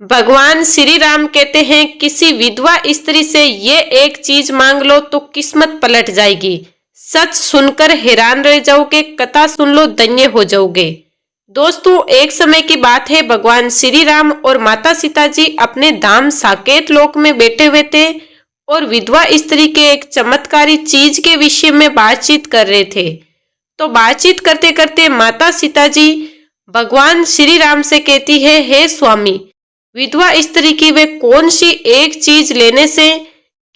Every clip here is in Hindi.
भगवान श्री राम कहते हैं किसी विधवा स्त्री से ये एक चीज मांग लो तो किस्मत पलट जाएगी। सच सुनकर हैरान रह जाओगे, कथा सुन लो धन्य हो जाओगे। दोस्तों, एक समय की बात है, भगवान श्री राम और माता सीता जी अपने धाम साकेत लोक में बैठे हुए थे और विधवा स्त्री के एक चमत्कारी चीज के विषय में बातचीत कर रहे थे। तो बातचीत करते करते माता सीता जी भगवान श्री राम से कहती है, हे स्वामी, विधवा स्त्री की वे कौन सी एक चीज लेने से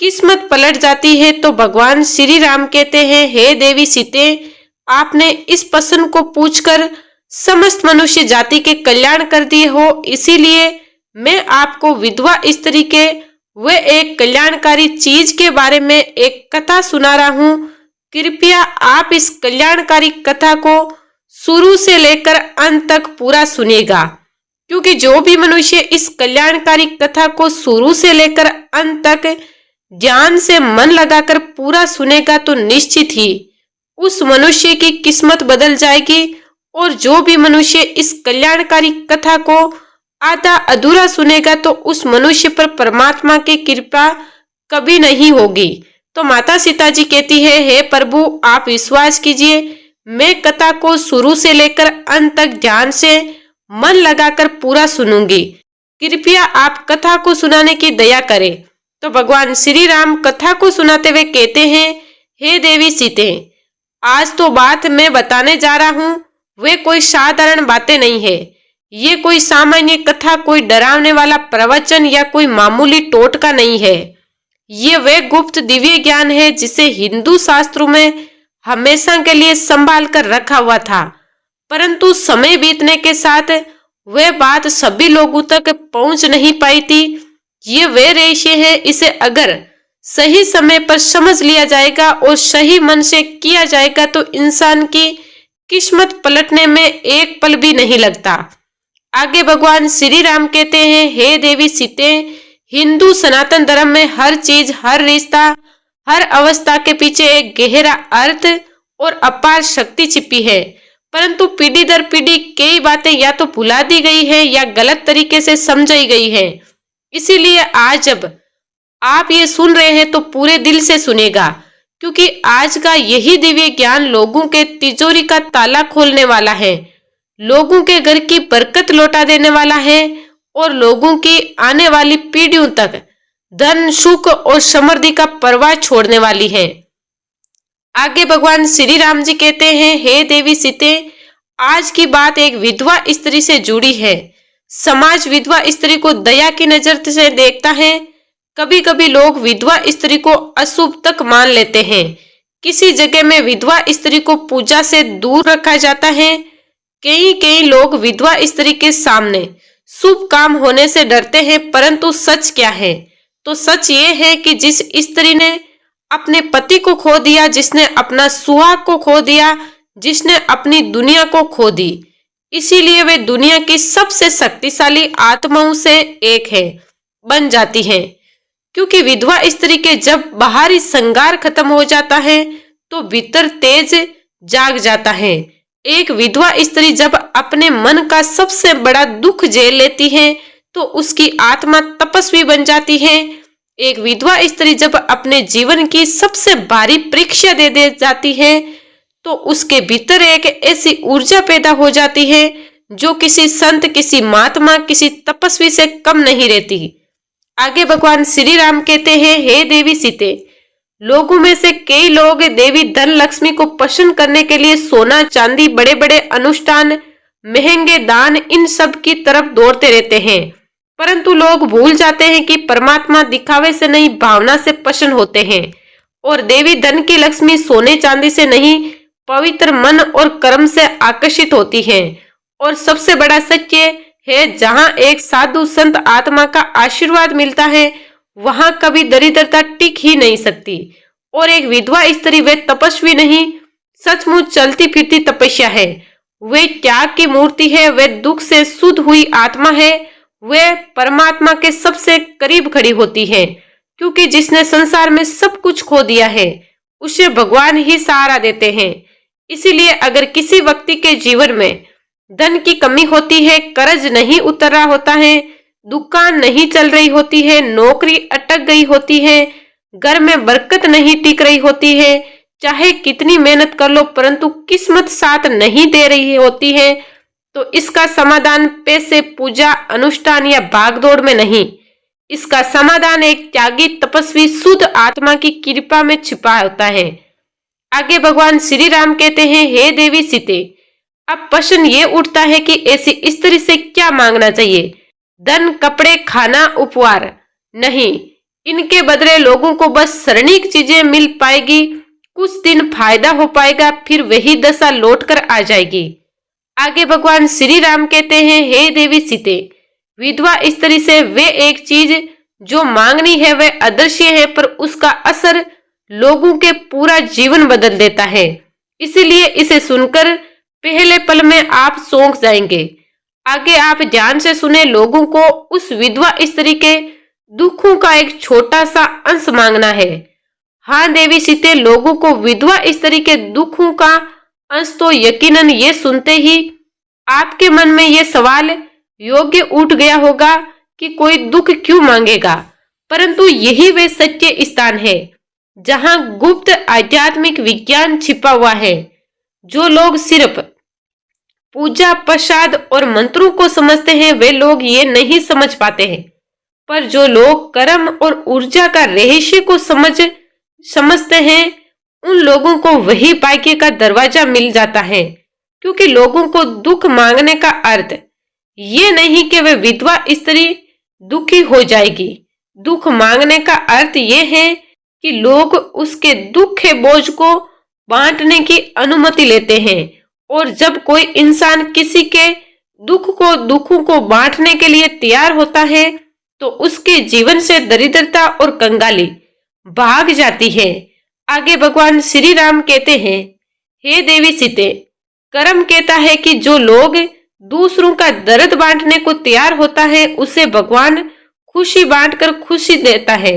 किस्मत पलट जाती है। तो भगवान श्री राम कहते हैं, हे देवी सीते, आपने इस प्रश्न को पूछकर समस्त मनुष्य जाति के कल्याण कर दिए हो, इसीलिए मैं आपको विधवा स्त्री के वे एक कल्याणकारी चीज के बारे में एक कथा सुना रहा हूँ। कृपया आप इस कल्याणकारी कथा को शुरू से लेकर अंत तक पूरा सुनिएगा, क्योंकि जो भी मनुष्य इस कल्याणकारी कथा को शुरू से लेकर अंत तक ध्यान से मन लगाकर पूरा सुनेगा तो निश्चित ही उस मनुष्य की किस्मत बदल जाएगी। और जो भी मनुष्य इस कल्याणकारी कथा को आधा अधूरा सुनेगा तो उस मनुष्य पर परमात्मा की कृपा कभी नहीं होगी। तो माता सीता जी कहती है, हे प्रभु, आप विश्वास कीजिए, मैं कथा को शुरू से लेकर अंत तक ध्यान से मन लगाकर पूरा सुनूंगी। कृपया आप कथा को सुनाने की दया करें। तो भगवान श्री राम कथा को सुनाते हुए कहते हैं, हे देवी सीते, आज तो बात मैं बताने जा रहा हूँ वे कोई साधारण बातें नहीं है। ये कोई सामान्य कथा, कोई डरावने वाला प्रवचन या कोई मामूली टोटका नहीं है। ये वे गुप्त दिव्य ज्ञान है जिसे हिंदू शास्त्रों में हमेशा के लिए संभाल कर रखा हुआ था, परंतु समय बीतने के साथ वह बात सभी लोगों तक पहुंच नहीं पाई थी। ये वे रहस्य है, इसे अगर सही समय पर समझ लिया जाएगा और सही मन से किया जाएगा तो इंसान की किस्मत पलटने में एक पल भी नहीं लगता। आगे भगवान श्री राम कहते हैं, हे देवी सीते, हिंदू सनातन धर्म में हर चीज, हर रिश्ता, हर अवस्था के पीछे एक गहरा अर्थ और अपार शक्ति छिपी है, परंतु पीढ़ी दर पीढ़ी कई बातें या तो भुला दी गई है या गलत तरीके से समझाई गई है। इसीलिए आज जब आप ये सुन रहे हैं तो पूरे दिल से सुनेगा, क्योंकि आज का यही दिव्य ज्ञान लोगों के तिजोरी का ताला खोलने वाला है, लोगों के घर की बरकत लौटा देने वाला है और लोगों की आने वाली पीढ़ियों तक धन, सुख और समृद्धि का प्रवाह छोड़ने वाली है। आगे भगवान श्री राम जी कहते हैं, हे देवी सीते, आज की बात एक विधवा स्त्री से जुड़ी है। समाज विधवा स्त्री को दया की नजर से देखता है। कभी कभी लोग विधवा स्त्री को अशुभ तक मान लेते हैं। किसी जगह में विधवा स्त्री को पूजा से दूर रखा जाता है। कई लोग विधवा स्त्री के सामने शुभ काम होने से डरते हैं, परंतु सच क्या है? तो सच ये है कि जिस स्त्री ने अपने पति को खो दिया, जिसने अपना सुहाग को खो दिया, जिसने अपनी दुनिया को खो दी, इसीलिए वे दुनिया की सबसे शक्तिशाली आत्माओं से एक है बन जाती है। क्योंकि विधवा स्त्री के जब बाहरी श्रृंगार खत्म हो जाता है तो भीतर तेज जाग जाता है। एक विधवा स्त्री जब अपने मन का सबसे बड़ा दुख झेल लेती है तो उसकी आत्मा तपस्वी बन जाती है। एक विधवा स्त्री जब अपने जीवन की सबसे भारी परीक्षा दे जाती है तो उसके भीतर एक ऐसी ऊर्जा पैदा हो जाती है जो किसी संत, किसी महात्मा, किसी तपस्वी से कम नहीं रहती। आगे भगवान श्री राम कहते हैं, हे देवी सीते, लोगों में से कई लोग देवी धन लक्ष्मी को प्रसन्न करने के लिए सोना, चांदी, बड़े बड़े अनुष्ठान, महंगे दान, इन सब की तरफ दौड़ते रहते हैं, परंतु लोग भूल जाते हैं कि परमात्मा दिखावे से नहीं, भावना से प्रसन्न होते हैं। और देवी धन की लक्ष्मी सोने चांदी से नहीं, पवित्र मन और कर्म से आकर्षित होती है। और सबसे बड़ा सत्य है, जहाँ एक साधु संत आत्मा का आशीर्वाद मिलता है वहां कभी दरिद्रता टिक ही नहीं सकती। और एक विधवा स्त्री वे तपस्वी नहीं, सचमुच चलती फिरती तपस्या है। वे त्याग की मूर्ति है, वे दुख से शुद्ध हुई आत्मा है, वे परमात्मा के सबसे करीब खड़ी होती है। क्योंकि जिसने संसार में सब कुछ खो दिया है उसे भगवान ही सहारा देते हैं। इसीलिए अगर किसी व्यक्ति के जीवन में धन की कमी होती है, कर्ज नहीं उतर रहा होता है, दुकान नहीं चल रही होती है, नौकरी अटक गई होती है, घर में बरकत नहीं टिक रही होती है, चाहे कितनी मेहनत कर लो परंतु किस्मत साथ नहीं दे रही होती है, तो इसका समाधान पैसे, पूजा, अनुष्ठान या भागदौड़ में नहीं, इसका समाधान एक त्यागी, तपस्वी, शुद्ध आत्मा की कृपा में छिपा होता है। आगे भगवान श्री राम कहते हैं, हे देवी सीते, अब प्रश्न ये उठता है कि ऐसी स्त्री से क्या मांगना चाहिए? धन, कपड़े, खाना, उपहार नहीं, इनके बदले लोगों को बस क्षणिक चीजें मिल पाएगी, कुछ दिन फायदा हो पाएगा, फिर वही दशा लौटकर आ जाएगी। आगे भगवान श्री राम कहते हैं, हे देवी सीते, विधवा स्त्री से वे एक चीज जो मांगनी है वह अदृश्य है, पर उसका असर लोगों के पूरा जीवन बदल देता है। इसीलिए इसे सुनकर पहले पल में आप चौंक जाएंगे। आगे आप ध्यान से सुने। लोगों को उस विधवा स्त्री के दुखों का एक छोटा सा अंश मांगना है। हाँ देवी सीते, लोगों को विधवा स्त्री के दुखों का अंश तो यकीनन ये सुनते ही आपके मन में ये सवाल योग्य उठ गया होगा कि कोई दुख क्यों मांगेगा, परंतु यही वे सच्चे स्थान है जहां गुप्त आध्यात्मिक विज्ञान छिपा हुआ है। जो लोग सिर्फ पूजा, प्रसाद और मंत्रों को समझते हैं वे लोग ये नहीं समझ पाते हैं, पर जो लोग कर्म और ऊर्जा का रहस्य को समझते हैं उन लोगों को वही भाग्य का दरवाजा मिल जाता है। क्योंकि लोगों को दुख मांगने का अर्थ ये नहीं कि वे विधवा स्त्री दुखी हो जाएगी। दुख मांगने का अर्थ ये है कि लोग उसके दुख के बोझ को बांटने की अनुमति लेते हैं, और जब कोई इंसान किसी के दुखों को बांटने के लिए तैयार होता है तो उसके जीवन से दरिद्रता और कंगाली भाग जाती है। आगे भगवान श्री राम कहते हैं, हे देवी सीते, कर्म कहता है कि जो लोग दूसरों का दर्द बांटने को तैयार होता है उसे भगवान खुशी बांटकर खुशी देता है।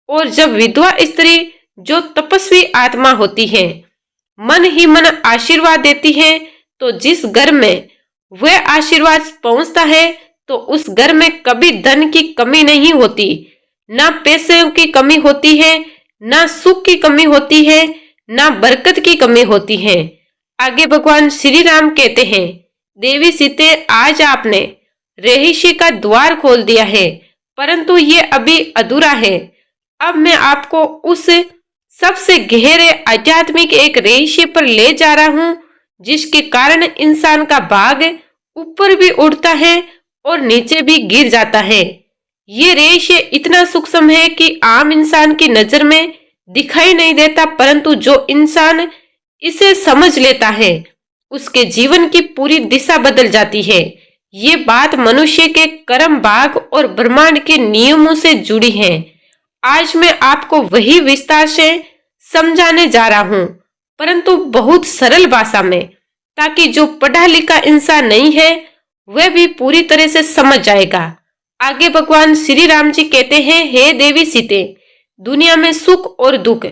और जब विधवा स्त्री जो तपस्वी आत्मा होती है मन ही मन आशीर्वाद देती है, तो जिस घर में वह आशीर्वाद पहुंचता है तो उस घर में कभी धन की कमी नहीं होती, ना पैसों की कमी होती है, ना सुख की कमी होती है, ना बरकत की कमी होती है। आगे भगवान श्री राम कहते हैं, देवी सीते, आज आपने रहस्य का द्वार खोल दिया है, परंतु ये अभी अधूरा है। अब मैं आपको उस सबसे गहरे आध्यात्मिक एक रहस्य पर ले जा रहा हूँ जिसके कारण इंसान का भाग ऊपर भी उड़ता है और नीचे भी गिर जाता है। ये रहस्य इतना सूक्ष्म है कि आम इंसान की नजर में दिखाई नहीं देता, परंतु जो इंसान इसे समझ लेता है उसके जीवन की पूरी दिशा बदल जाती है। ये बात मनुष्य के कर्म, भाग और ब्रह्मांड के नियमों से जुड़ी है। आज मैं आपको वही विस्तार से समझाने जा रहा हूँ, परंतु बहुत सरल भाषा में, ताकि जो पढ़ा लिखा इंसान नहीं है वह भी पूरी तरह से समझ जाएगा। आगे भगवान श्री राम जी कहते हैं, हे देवी सीते, दुनिया में सुख और दुख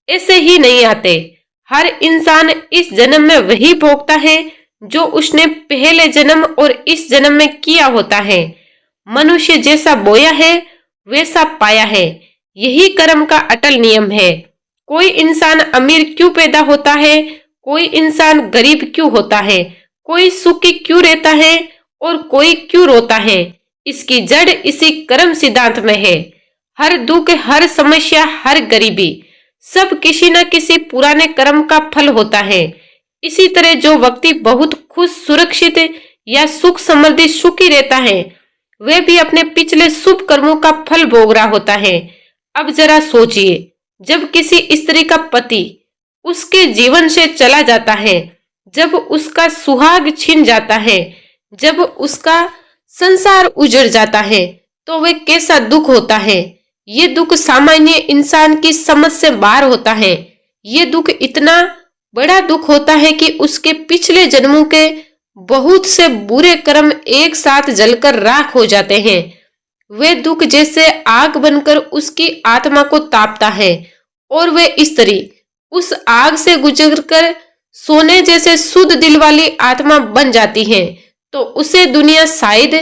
ऐसे ही नहीं आते। हर इंसान इस जन्म में वही भोगता है जो उसने पहले जन्म और इस जन्म में किया होता है। मनुष्य जैसा बोया है वैसा पाया है, यही कर्म का अटल नियम है। कोई इंसान अमीर क्यों पैदा होता है, कोई इंसान गरीब क्यों होता है, कोई सुखी क्यों रहता है और कोई क्यों रोता है, इसकी जड़ इसी कर्म सिद्धांत में है। हर दुख, हर समस्या, हर गरीबी सब किसी न किसी पुराने कर्म का फल होता है। इसी तरह जो व्यक्ति बहुत खुश, सुरक्षित या सुख समृद्धि सुखी रहता है वह भी अपने पिछले शुभ कर्मों का फल भोग रहा होता है। अब जरा सोचिए, जब किसी स्त्री का पति उसके जीवन से चला जाता है, जब उसका सुहाग छिन जाता है, जब उसका संसार उजड़ जाता है, तो वह कैसा दुख होता है। ये दुख सामान्य इंसान की समझ से बाहर होता है। ये दुख इतना बड़ा दुख होता है कि उसके पिछले जन्मों के बहुत से बुरे कर्म एक साथ जलकर राख हो जाते हैं। वे दुख जैसे आग बनकर उसकी आत्मा को तापता है और वे स्त्री उस आग से गुजरकर सोने जैसे शुद्ध दिल वाली आत्मा बन जाती है, तो उसे दुनिया शायद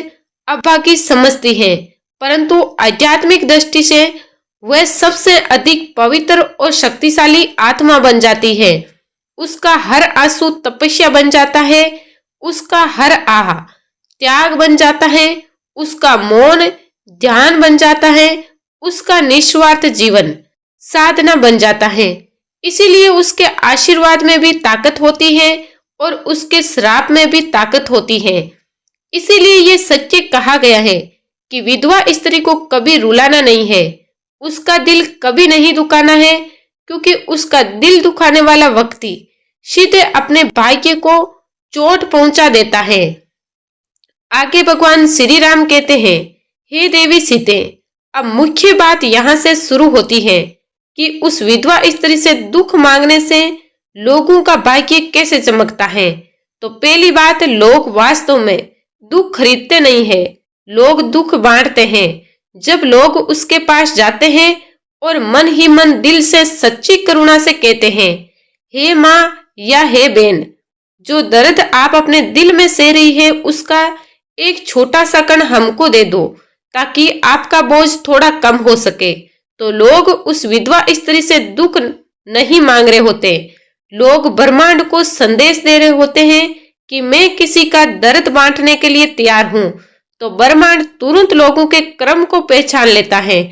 अभागी समझती हैं, परंतु आध्यात्मिक दृष्टि से वह सबसे अधिक पवित्र और शक्तिशाली आत्मा बन जाती है। उसका हर आंसू तपस्या बन जाता है, उसका हर आह त्याग बन जाता है, उसका मौन ध्यान बन जाता है, उसका निस्वार्थ जीवन साधना बन जाता है। इसीलिए उसके आशीर्वाद में भी ताकत होती है और उसके श्राप में भी ताकत होती है। इसीलिए ये सत्य कहा गया है कि विधवा स्त्री को कभी रुलाना नहीं है, उसका दिल कभी नहीं दुखाना है, क्योंकि उसका दिल दुखाने वाला व्यक्ति सीधे अपने भाग्य को चोट पहुंचा देता है। आगे भगवान श्री राम कहते हैं, हे देवी सीते, अब मुख्य बात यहाँ से शुरू होती है कि उस विधवा स्त्री से दुख मांगने से लोगों का भाग्य कैसे चमकता है। तो पहली बात, लोग वास्तव में दुख खरीदते नहीं है, लोग दुख बांटते हैं। जब लोग उसके पास जाते हैं और मन ही मन दिल से सच्ची करुणा से कहते हैं, हे माँ या हे बहन, जो दर्द आप अपने दिल में सह रही है उसका एक छोटा सा कण हमको दे दो ताकि आपका बोझ थोड़ा कम हो सके, तो लोग उस विधवा स्त्री से दुख नहीं मांग रहे होते, लोग ब्रह्मांड को संदेश दे रहे होते हैं कि मैं किसी का दर्द बांटने के लिए तैयार हूँ। तो ब्रह्मांड तुरंत लोगों के क्रम को पहचान लेता है,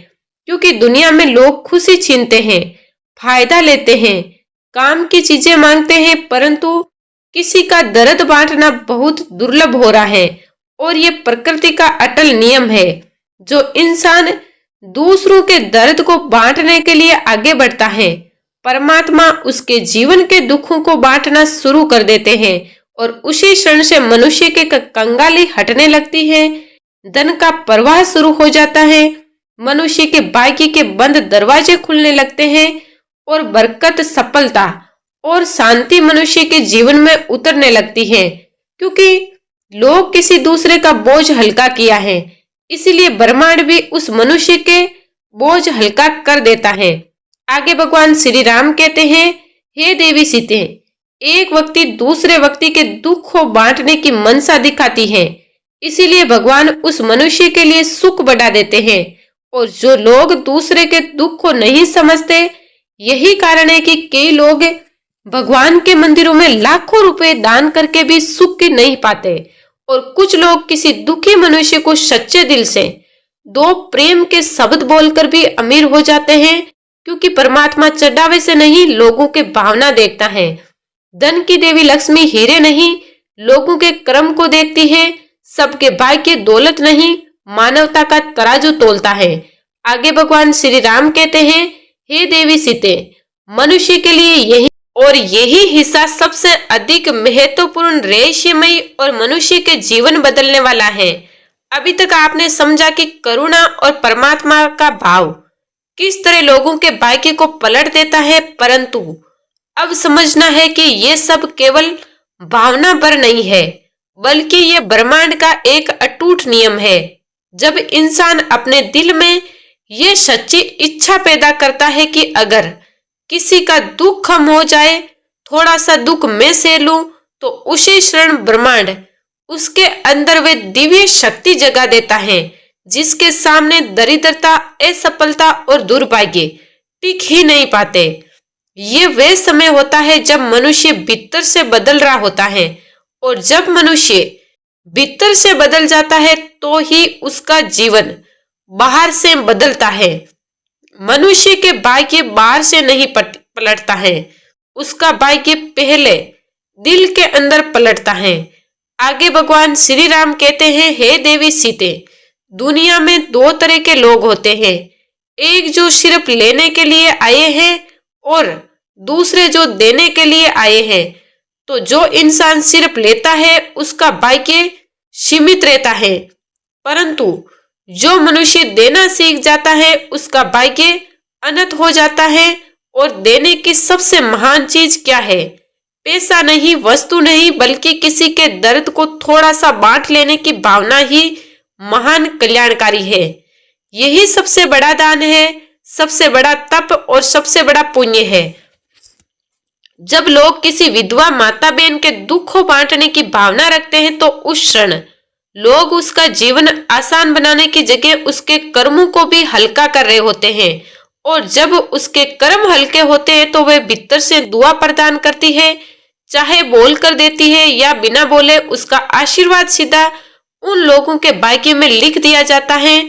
क्योंकि दुनिया में लोग खुशी छीनते हैं, फायदा लेते हैं, काम की चीजें मांगते हैं, परंतु किसी का दर्द बांटना बहुत दुर्लभ हो रहा है। और ये प्रकृति का अटल नियम है। जो इंसान दूसरों के दर्द को बांटने के लिए आगे बढ़ता है, परमात्मा उसके जीवन के दुखों को बांटना शुरू कर देते हैं और उसी क्षण से मनुष्य के कंगाली हटने लगती है, धन का प्रवाह शुरू हो जाता है, मनुष्य के भाग्य के बंद दरवाजे खुलने लगते हैं और बरकत, सफलता और शांति मनुष्य के जीवन में उतरने लगती है, क्योंकि लोग किसी दूसरे का बोझ हल्का किया है। इसीलिए ब्रह्मांड भी उस मनुष्य के बोझ हल्का कर देता है। आगे भगवान श्री राम कहते हैं, हे देवी सीते, एक व्यक्ति दूसरे व्यक्ति के दुख को बांटने की मनसा दिखाती है, इसीलिए भगवान उस मनुष्य के लिए सुख बढ़ा देते हैं। और जो लोग दूसरे के दुख को नहीं समझते, यही कारण है कि कई लोग भगवान के मंदिरों में लाखों रुपए दान करके भी सुख नहीं पाते, और कुछ लोग किसी दुखी मनुष्य को सच्चे दिल से दो प्रेम के शब्द बोलकर भी अमीर हो जाते हैं, क्योंकि परमात्मा चढ़ावे से नहीं, लोगों के भावना देखता है। धन की देवी लक्ष्मी हीरे नहीं, लोगों के कर्म को देखती है। सबके भाग्य दौलत नहीं, मानवता का तराजू तोलता है। आगे भगवान श्री राम कहते हैं, हे देवी सीते, मनुष्य के लिए यही हिस्सा सबसे अधिक महत्वपूर्ण, रहस्यमय और मनुष्य के जीवन बदलने वाला है। अभी तक आपने समझा कि करुणा और परमात्मा का भाव किस तरह लोगों के भाग्य को पलट देता है, परंतु अब समझना है कि ये सब केवल भावना पर नहीं है, बल्कि ये ब्रह्मांड का एक अटूट नियम है। जब इंसान अपने दिल में ये सच्ची इच्छा पैदा करता है कि अगर किसी का दुख कम हो जाए, थोड़ा सा दुख मैं सह लूं, तो उसी क्षण ब्रह्मांड उसके अंदर वे दिव्य शक्ति जगा देता है, जिसके सामने दरिद्रता, असफलता और दुर्भाग्य टिक ही नहीं पाते। ये वे समय होता है जब मनुष्य भीतर से बदल रहा होता है, और जब मनुष्य भीतर से बदल जाता है तो ही उसका जीवन बाहर से बदलता है। मनुष्य के भाग्य बाहर से नहीं पलटता है, उसका भाग्य पहले दिल के अंदर पलटता है। आगे भगवान श्री राम कहते हैं, हे देवी सीते, दुनिया में दो तरह के लोग होते हैं, एक जो सिर्फ लेने के लिए आए हैं और दूसरे जो देने के लिए आए हैं। तो जो इंसान सिर्फ लेता है उसका भाग्य सीमित रहता है, परंतु जो मनुष्य देना सीख जाता है उसका भाग्य अनंत हो जाता है। और देने की सबसे महान चीज क्या है? पैसा नहीं, वस्तु नहीं, बल्कि किसी के दर्द को थोड़ा सा बांट लेने की भावना ही महान कल्याणकारी है। यही सबसे बड़ा दान है, सबसे बड़ा तप और सबसे बड़ा पुण्य है। जब लोग किसी विधवा माता बहन के दुख को बांटने की भावना रखते हैं तो उस क्षण लोग उसका जीवन आसान बनाने की जगह उसके कर्मों को भी हल्का कर रहे होते हैं, और जब उसके कर्म हल्के होते हैं तो वह भीतर से दुआ प्रदान करती है, चाहे बोल कर देती है या बिना बोले उसका आशीर्वाद सीधा उन लोगों के भाग्य में लिख दिया जाता है।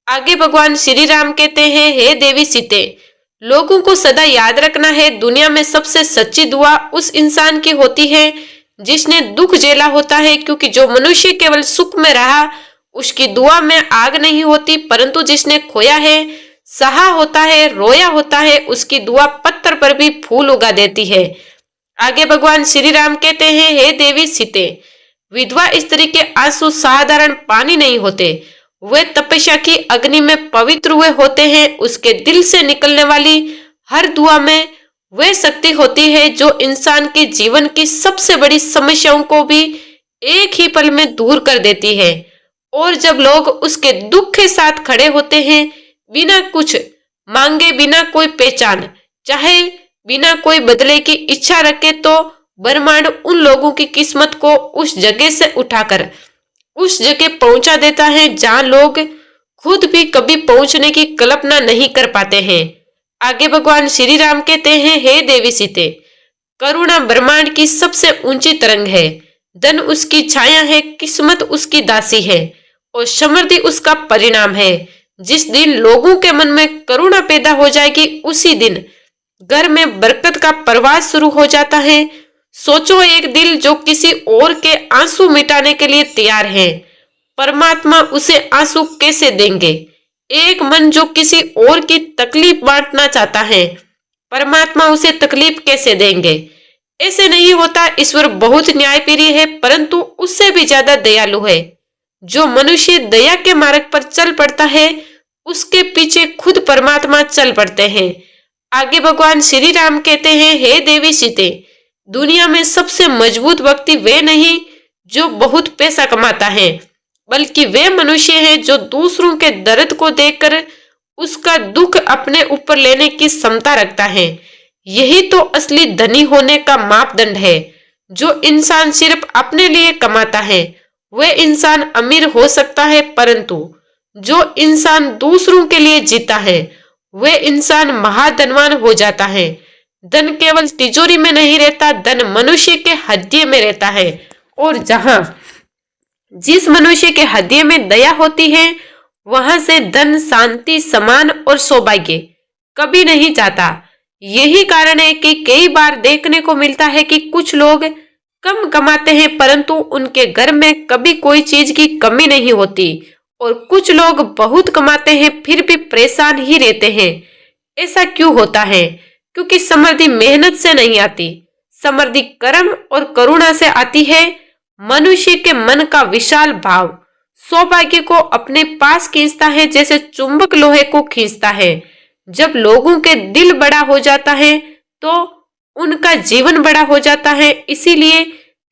आगे भगवान श्री राम कहते हैं, हे देवी सीते, लोगों को सदा याद रखना है, दुनिया में सबसे सच्ची दुआ उस इंसान की होती है जिसने दुख झेला होता है, क्योंकि जो मनुष्य केवल सुख में रहा उसकी दुआ में आग नहीं होती, परंतु जिसने खोया है, सहा होता है, रोया होता है, उसकी दुआ पत्थर पर भी फूल उगा देती है। आगे भगवान श्री राम कहते हैं, हे देवी सीते, विधवा स्त्री के आंसू साधारण पानी नहीं होते, वे तपस्या की अग्नि में पवित्र हुए होते हैं। उसके दिल से निकलने वाली हर दुआ में वह शक्ति होती है जो इंसान के जीवन की सबसे बड़ी समस्याओं को भी एक ही पल में दूर कर देती है। और जब लोग उसके दुख के साथ खड़े होते हैं, बिना कुछ मांगे, बिना कोई पहचान चाहे, बिना कोई बदले की इच्छा रखे, तो ब्रह्मांड उन लोगों की किस्मत को उस जगह से उठाकर उस जगह पहुंचा देता है जहां लोग खुद भी कभी पहुंचने की कल्पना नहीं कर पाते हैं। आगे भगवान श्री राम कहते हैं, हे देवी सीते, करुणा ब्रह्मांड की सबसे ऊंची तरंग है, धन उसकी छाया है, किस्मत उसकी दासी है और समृद्धि उसका परिणाम है। जिस दिन लोगों के मन में करुणा पैदा हो जाएगी, उसी दिन घर में बरकत का प्रवास शुरू हो जाता है। सोचो, एक दिल जो किसी और के आंसू मिटाने के लिए तैयार है, परमात्मा उसे आंसू कैसे देंगे? एक मन जो किसी और की तकलीफ बांटना चाहता है, परमात्मा उसे तकलीफ कैसे देंगे? ऐसे नहीं होता। ईश्वर बहुत न्यायप्रिय है, परंतु उससे भी ज्यादा दयालु है। जो मनुष्य दया के मार्ग पर चल पड़ता है, उसके पीछे खुद परमात्मा चल पड़ते हैं। आगे भगवान श्री राम कहते हैं, हे देवी सीते, दुनिया में सबसे मजबूत व्यक्ति वे नहीं जो बहुत पैसा कमाता है, बल्कि वे मनुष्य हैं जो दूसरों के दर्द को देखकर उसका दुख अपने ऊपर लेने की क्षमता रखता है। यही तो असली धनी होने का मापदंड है। जो इंसान सिर्फ अपने लिए कमाता है, वह इंसान अमीर हो सकता है, परंतु जो इंसान दूसरों के लिए जीता है, वह इंसान महाधनवान हो जाता है। धन केवल तिजोरी में नहीं रहता, धन मनुष्य के हृदय में रहता है, और जहां जिस मनुष्य के हृदय में दया होती है, वहां से धन, शांति, सम्मान और सौभाग्य कभी नहीं जाता। यही कारण है कि कई बार देखने को मिलता है कि कुछ लोग कम कमाते हैं, परंतु उनके घर में कभी कोई चीज की कमी नहीं होती, और कुछ लोग बहुत कमाते हैं फिर भी परेशान ही रहते हैं। ऐसा क्यों होता है? क्योंकि समृद्धि मेहनत से नहीं आती, समृद्धि कर्म और करुणा से आती है। मनुष्य के मन का विशाल भाव सौभाग्य को अपने पास खींचता है, जैसे चुंबक लोहे को खींचता है। जब लोगों के दिल बड़ा हो जाता है, तो उनका जीवन बड़ा हो जाता है। इसीलिए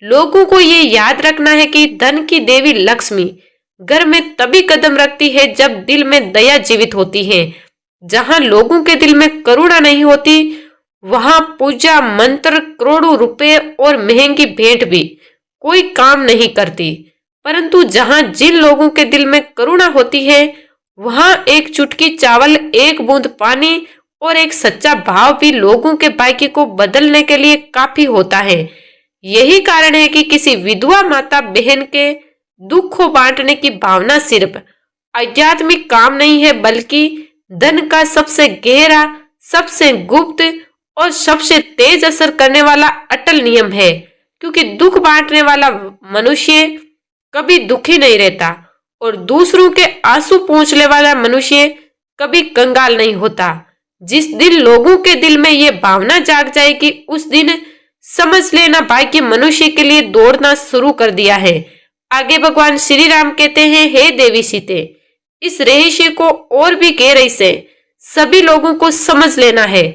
लोगों को ये याद रखना है कि धन की देवी लक्ष्मी घर में तभी कदम रखती है जब दिल में दया जीवित होती है। जहां लोगों के दिल में करुणा नहीं होती, वहां पूजा, मंत्र, करोड़ों रुपए और महंगी भेंट भी कोई काम नहीं करती। परंतु जहां जिन लोगों के दिल में करुणा होती है, वहां एक चुटकी चावल, एक बूंद पानी और एक सच्चा भाव भी लोगों के भाग्य को बदलने के लिए काफी होता है। यही कारण है कि किसी विधवा माता बहन के दुख को बांटने की भावना सिर्फ आध्यात्मिक काम नहीं है, बल्कि धन का सबसे गहरा, सबसे गुप्त और सबसे तेज असर करने वाला अटल नियम है। क्योंकि दुख बांटने वाला मनुष्य कभी दुखी नहीं रहता, और दूसरों के आंसू पोंछने वाला मनुष्य कभी कंगाल नहीं होता। जिस दिन लोगों के दिल में ये भावना जाग जाएगी, उस दिन समझ लेना भाग्य मनुष्य के लिए दौड़ना शुरू कर दिया है। आगे भगवान श्री राम कहते हैं, हे देवी सीते, इस रहस्य को और भी गहराई से सभी लोगों को समझ लेना है,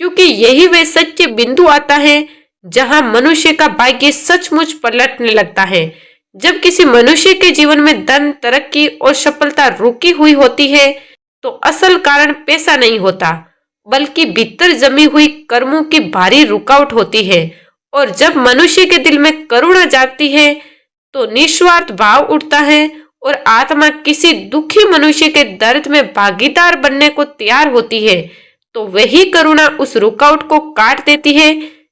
क्योंकि यही वह सच्चे बिंदु आता है जहां मनुष्य का भाग्य सचमुच पलटने लगता है। जब किसी मनुष्य के जीवन में धन, तरक्की और सफलता रुकी हुई होती है, तो असल कारण पैसा नहीं होता, बल्कि भीतर जमी हुई कर्मों की भारी रुकावट होती है। और जब मनुष्य के दिल में करुणा जागती है, तो निस्वार्थ भाव उठता है और आत्मा किसी दुखी मनुष्य के दर्द में भागीदार बनने को तैयार होती है, तो वही करुणा उस रुकावट को काट देती है।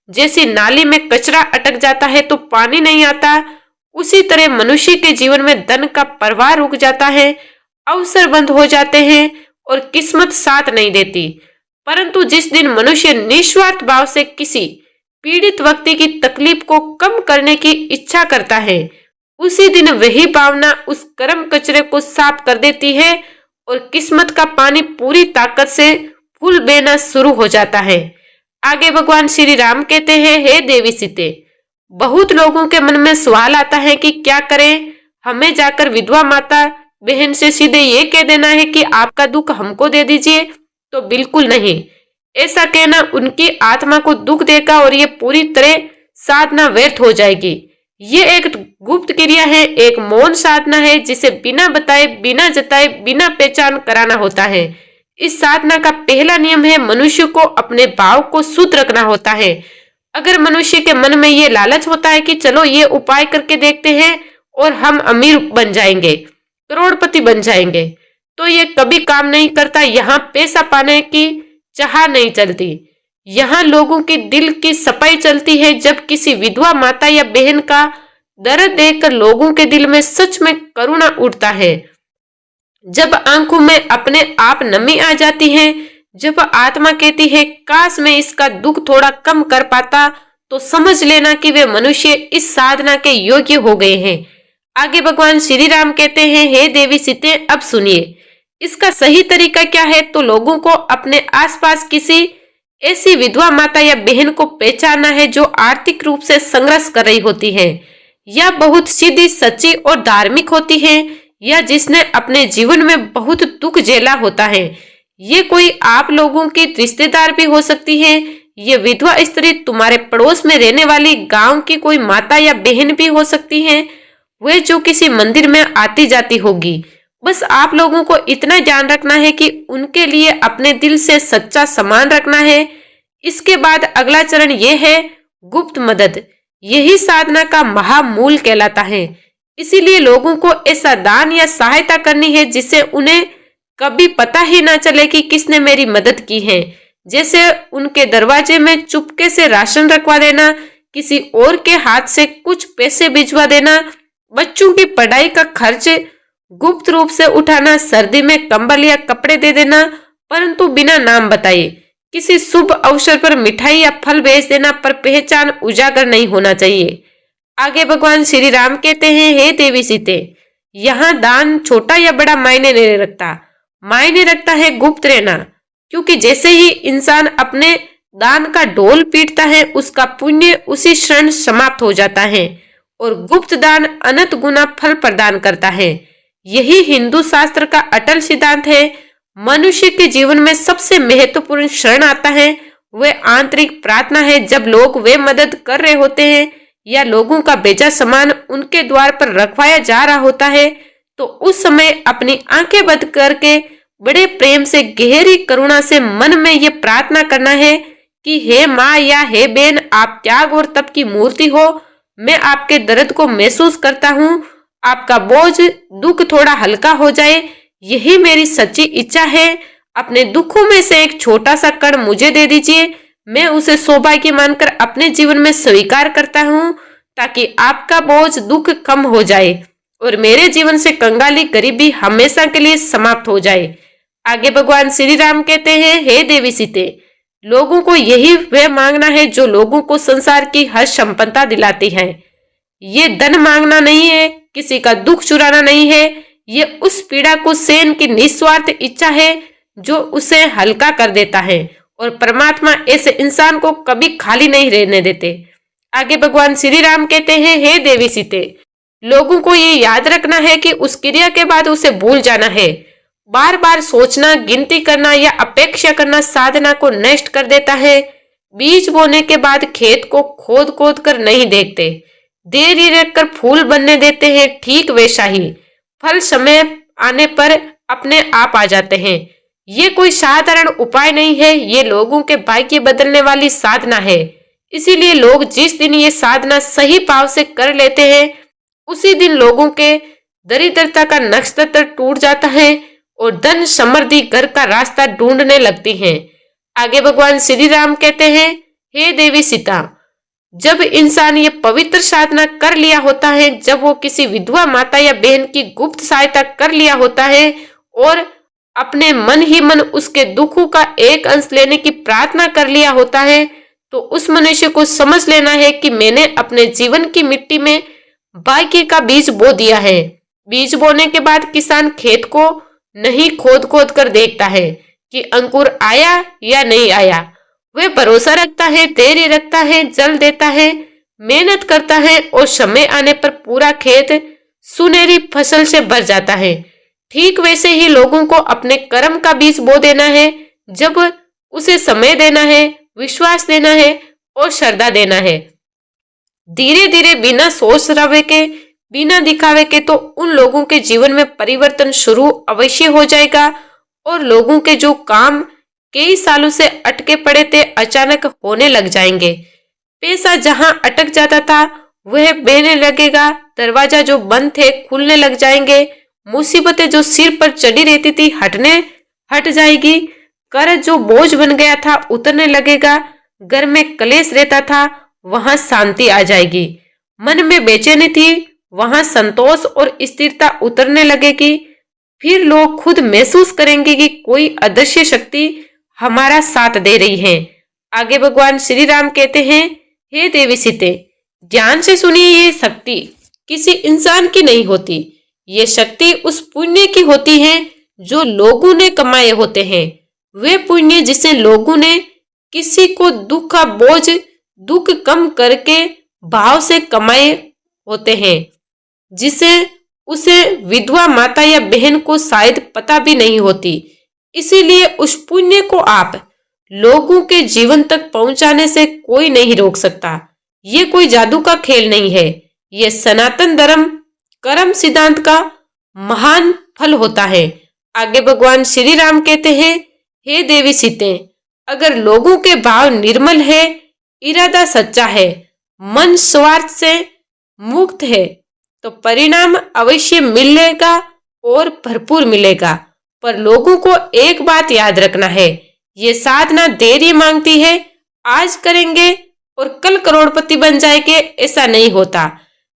जैसे नाली में कचरा अटक जाता है तो पानी नहीं आता, उसी तरह मनुष्य के जीवन में धन का प्रवाह रुक जाता है, अवसर बंद हो जाते हैं और किस्मत साथ नहीं देती। परंतु जिस दिन मनुष्य निस्वार्थ भाव से किसी पीड़ित व्यक्ति की तकलीफ को कम करने की इच्छा करता है, उसी दिन वही भावना उस कर्म कचरे को साफ कर देती है और किस्मत का पानी पूरी ताकत से फूल बहना शुरू हो जाता है। आगे भगवान श्री राम कहते हैं, हे देवी सीते, बहुत लोगों के मन में सवाल आता है कि क्या करें, हमें जाकर विधवा माता बहन से सीधे ये कह देना है कि आपका दुख हमको दे दीजिए? तो बिल्कुल नहीं। ऐसा कहना उनकी आत्मा को दुख देगा और ये पूरी तरह साधना व्यर्थ हो जाएगी। ये एक गुप्त क्रिया है, एक मौन साधना है जिसे बिना बताए, बिना जताए, बिना पहचान कराना होता है। इस साधना का पहला नियम है मनुष्य को अपने भाव को शुद्ध रखना होता है। अगर मनुष्य के मन में ये लालच होता है कि चलो ये उपाय करके देखते हैं और हम अमीर बन जाएंगे, करोड़पति बन जाएंगे, तो ये कभी काम नहीं करता। यहाँ पैसा पाने की चाह नहीं चलती, यहाँ लोगों की दिल की सफाई चलती है। जब किसी विधवा माता या बहन का दर्द देखकर लोगों के दिल में सच में करुणा उठता है, जब आंखों में अपने आप नमी आ जाती है, जब आत्मा कहती है काश मैं इसका दुख थोड़ा कम कर पाता, तो समझ लेना कि वे मनुष्य इस साधना के योग्य हो गए हैं। आगे भगवान श्री राम कहते हैं, हे देवी सीते, अब सुनिए इसका सही तरीका क्या है। तो लोगों को अपने आसपास किसी ऐसी विधवा माता या बहन को पहचानना है जो आर्थिक रूप से संघर्ष कर रही होती है, या बहुत सीधी, सच्ची और धार्मिक होती है, या जिसने अपने जीवन में बहुत दुख झेला होता है। ये कोई आप लोगों की रिश्तेदार भी हो सकती है। ये विधवा स्त्री तुम्हारे पड़ोस में रहने वाली गांव की कोई माता या बहन भी हो सकती है, वे जो किसी मंदिर में आती जाती होगी। बस आप लोगों को इतना ध्यान रखना है कि उनके लिए अपने दिल से सच्चा सम्मान रखना है। इसके बाद अगला चरण यह है गुप्त मदद। यही साधना का महामूल कहलाता है। इसीलिए लोगों को ऐसा दान या सहायता करनी है जिससे उन्हें कभी पता ही ना चले कि किसने मेरी मदद की है। जैसे उनके दरवाजे में चुपके से राशन रखवा देना, किसी और के हाथ से कुछ पैसे भिजवा देना, बच्चों की पढ़ाई का खर्च गुप्त रूप से उठाना, सर्दी में कंबल या कपड़े दे देना परंतु बिना नाम बताए, किसी शुभ अवसर पर मिठाई या फल भेज देना पर पहचान उजागर नहीं होना चाहिए। आगे भगवान श्री राम कहते हैं, हे देवी सीते, यहाँ दान छोटा या बड़ा मायने नहीं रखता, मायने रखता है गुप्त रहना। क्योंकि जैसे ही इंसान अपने दान का ढोल पीटता है उसका पुण्य उसी क्षण समाप्त हो जाता है और गुप्त दान अनंत गुना फल प्रदान करता है। यही हिंदू शास्त्र का अटल सिद्धांत है। मनुष्य के जीवन में सबसे महत्वपूर्ण क्षण आता है, वह आंतरिक प्रार्थना है। जब लोग वे मदद कर रहे होते हैं या लोगों का भेजा सामान उनके द्वार पर रखवाया जा रहा होता है, तो उस समय अपनी आंखें बंद करके बड़े प्रेम से, गहरी करुणा से मन में ये प्रार्थना करना है कि हे माँ या हे बहन, आप त्याग और तप की मूर्ति हो। मैं आपके दर्द को महसूस करता हूँ, आपका बोझ दुख थोड़ा हल्का हो जाए, यही मेरी सच्ची इच्छा है। अपने दुखों में से एक छोटा सा कण मुझे दे दीजिए, मैं उसे सौभाग्य मानकर अपने जीवन में स्वीकार करता हूँ, ताकि आपका बोझ दुख कम हो जाए और मेरे जीवन से कंगाली, गरीबी हमेशा के लिए समाप्त हो जाए। आगे भगवान श्री राम कहते हैं, हे देवी सीते, लोगों को यही वह मांगना है जो लोगों को संसार की हर संपन्नता दिलाती है। ये धन मांगना नहीं है, किसी का दुख चुराना नहीं है, ये उस पीड़ा को सहन की निस्वार्थ इच्छा है जो उसे हल्का कर देता है। और परमात्मा ऐसे इंसान को कभी खाली नहीं रहने देते। आगे भगवान श्री राम कहते हैं, हे देवी सीते, लोगों को ये याद रखना है कि उस क्रिया के बाद उसे भूल जाना है। बार बार सोचना, गिनती करना या अपेक्षा करना साधना को नष्ट कर देता है। बीज बोने के बाद खेत को खोद खोद कर नहीं देखते, देर ही रखकर फूल बनने देते हैं। ठीक वैसा ही फल समय आने पर अपने आप आ जाते हैं। ये कोई साधारण उपाय नहीं है, ये लोगों के भाग्य बदलने वाली साधना है। इसीलिए लोग जिस दिन ये साधना सही भाव से कर लेते हैं उसी दिन लोगों के दरिद्रता का नक्षत्र टूट जाता है और धन समृद्धि घर का रास्ता ढूंढने लगती है। आगे भगवान श्री राम कहते हैं, हे देवी सीता, जब इंसान ये पवित्र साधना कर लिया होता है, जब वो किसी विधवा माता या बहन की गुप्त सहायता कर लिया होता है और अपने मन ही मन उसके दुखों का एक अंश लेने की प्रार्थना कर लिया होता है, तो उस मनुष्य को समझ लेना है कि मैंने अपने जीवन की मिट्टी में भाग्य का बीज बो दिया है। बीज बोने के बाद किसान खेत को नहीं खोद खोद कर देखता है कि अंकुर आया या नहीं आया। वह भरोसा रखता है, धैर्य रखता है, जल देता है, मेहनत करता है और समय आने पर पूरा खेत सुनहरी फसल से भर जाता है। ठीक वैसे ही लोगों को अपने कर्म का बीज बो देना है, जब उसे समय देना है, विश्वास देना है और श्रद्धा देना है। धीरे धीरे बिना सोच रवे के, बिना दिखावे के, तो उन लोगों के जीवन में परिवर्तन शुरू अवश्य हो जाएगा और लोगों के जो काम कई सालों से अटके पड़े थे अचानक होने लग जाएंगे। पैसा जहां अटक जाता था वह बहने लगेगा, दरवाजा जो बंद थे खुलने लग जाएंगे, मुसीबतें जो सिर पर चढ़ी रहती थी हट जाएगी, कर्ज जो बोझ बन गया था उतरने लगेगा, घर में कलेश रहता था वहां शांति आ जाएगी, मन में बेचैनी थी वहां संतोष और स्थिरता उतरने लगेगी। फिर लोग खुद महसूस करेंगे कि कोई अदृश्य शक्ति हमारा साथ दे रही है। आगे भगवान श्री राम कहते हैं, हे देवी सीते, ध्यान से सुनिए, ये शक्ति किसी इंसान की नहीं होती, ये शक्ति उस पुण्य की होती है जो लोगों ने कमाए होते हैं। वे पुण्य जिसे लोगों ने किसी को दुख का बोझ दुख कम करके भाव से कमाए होते हैं, जिसे उसे विधवा माता या बहन को शायद पता भी नहीं होती। इसीलिए उस पुण्य को आप लोगों के जीवन तक पहुंचाने से कोई नहीं रोक सकता। ये कोई जादू का खेल नहीं है, ये सनातन धर्म कर्म सिद्धांत का महान फल होता है। आगे भगवान श्री राम कहते हैं, हे देवी सीते, अगर लोगों के भाव निर्मल है, इरादा सच्चा है, मन स्वार्थ से मुक्त है, तो परिणाम अवश्य मिलेगा और भरपूर मिलेगा। पर लोगों को एक बात याद रखना है, ये साधना देरी मांगती है। आज करेंगे और कल करोड़पति बन जाएंगे, ऐसा नहीं होता।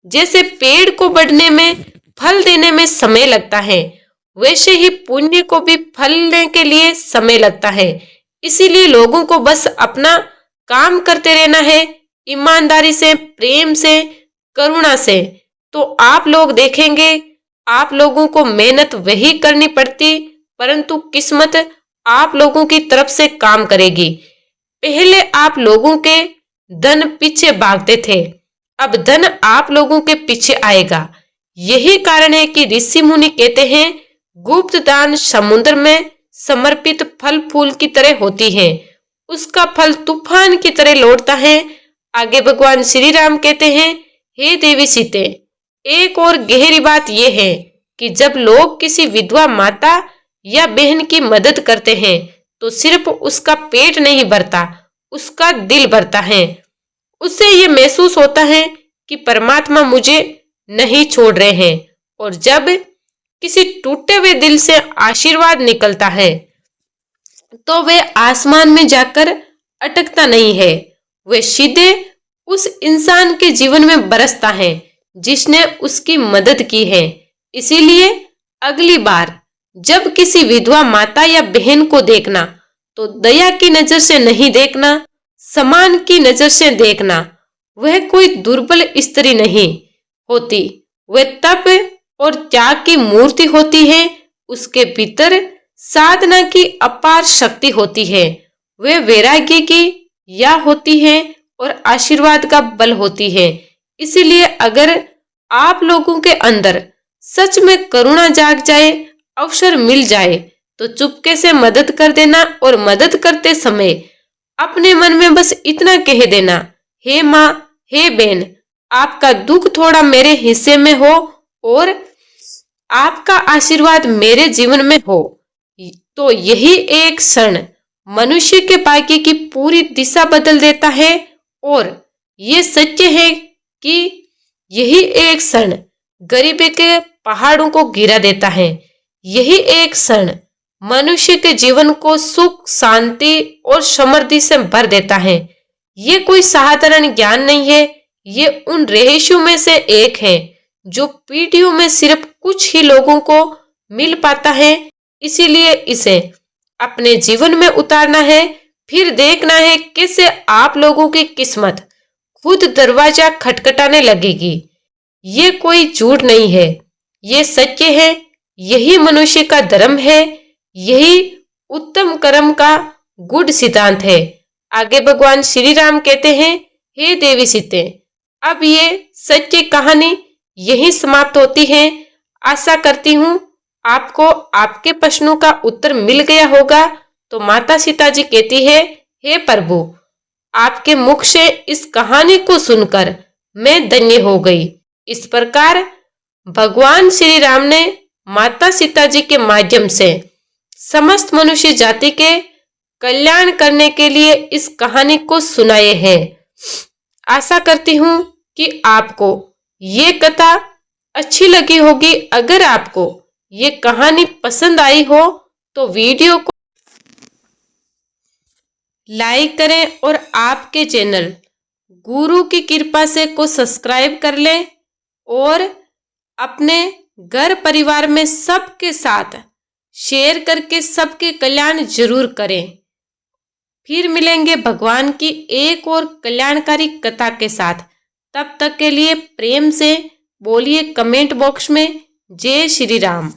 जैसे पेड़ को बढ़ने में, फल देने में समय लगता है, वैसे ही पुण्य को भी फलने के लिए समय लगता है। इसीलिए लोगों को बस अपना काम करते रहना है, ईमानदारी से, प्रेम से, करुणा से। तो आप लोग देखेंगे, आप लोगों को मेहनत वही करनी पड़ती, परंतु किस्मत आप लोगों की तरफ से काम करेगी। पहले आप लोगों के धन पीछे भागते थे, अब धन आप लोगों के पीछे आएगा। यही कारण है कि ऋषि मुनि कहते हैं, गुप्त दान समुद्र में समर्पित फल फूल की तरह होती है, उसका फल तूफान की तरह लौटता है। आगे भगवान श्री राम कहते हैं, हे देवी सीते, एक और गहरी बात यह है कि जब लोग किसी विधवा माता या बहन की मदद करते हैं तो सिर्फ उसका पेट नहीं भरता, उसका दिल भरता है। उससे ये महसूस होता है कि परमात्मा मुझे नहीं छोड़ रहे हैं। और जब किसी टूटे हुए दिल से आशीर्वाद निकलता है तो वह आसमान में जाकर अटकता नहीं है, वह सीधे उस इंसान के जीवन में बरसता है जिसने उसकी मदद की है। इसीलिए अगली बार जब किसी विधवा माता या बहन को देखना तो दया की नजर से नहीं देखना, सम्मान की नजर से देखना। वह कोई दुर्बल स्त्री नहीं होती, वह तप और त्याग की मूर्ति होती है। उसके भीतर साधना की अपार शक्ति होती है, वह वैराग्य की या होती है और आशीर्वाद का बल होती है। इसलिए अगर आप लोगों के अंदर सच में करुणा जाग जाए, अवसर मिल जाए, तो चुपके से मदद कर देना और मदद करते समय अपने मन में बस इतना कह देना, हे माँ, हे बहन, आपका दुख थोड़ा मेरे हिस्से में हो और आपका आशीर्वाद मेरे जीवन में हो। तो यही एक क्षण मनुष्य के भाग्य की पूरी दिशा बदल देता है। और ये सत्य है कि यही एक क्षण गरीबी के पहाड़ों को गिरा देता है। यही एक क्षण मनुष्य के जीवन को सुख, शांति और समृद्धि से भर देता है। ये कोई साधारण ज्ञान नहीं है, ये उन रहस्यों में से एक है जो पीढ़ियों में सिर्फ कुछ ही लोगों को मिल पाता है। इसीलिए इसे अपने जीवन में उतारना है, फिर देखना है कैसे आप लोगों की किस्मत खुद दरवाजा खटखटाने लगेगी। ये कोई झूठ नहीं है, ये सत्य है। यही मनुष्य का धर्म है, यही उत्तम कर्म का गुड सिद्धांत है। आगे भगवान श्री राम कहते हैं, हे देवी सीते, अब ये सच्ची कहानी यही समाप्त होती है। आशा करती हूँ आपको आपके प्रश्नों का उत्तर मिल गया होगा। तो माता सीता जी कहती है, हे प्रभु, आपके मुख से इस कहानी को सुनकर मैं धन्य हो गई। इस प्रकार भगवान श्री राम ने माता सीता जी के माध्यम से समस्त मनुष्य जाति के कल्याण करने के लिए इस कहानी को सुनाए हैं। आशा करती हूँ कि आपको ये कथा अच्छी लगी होगी। अगर आपको ये कहानी पसंद आई हो तो वीडियो को लाइक करें और आपके चैनल गुरु की कृपा से को सब्सक्राइब कर लें और अपने घर परिवार में सबके साथ शेयर करके सबके कल्याण जरूर करें। फिर मिलेंगे भगवान की एक और कल्याणकारी कथा के साथ। तब तक के लिए प्रेम से बोलिए कमेंट बॉक्स में जय श्री राम।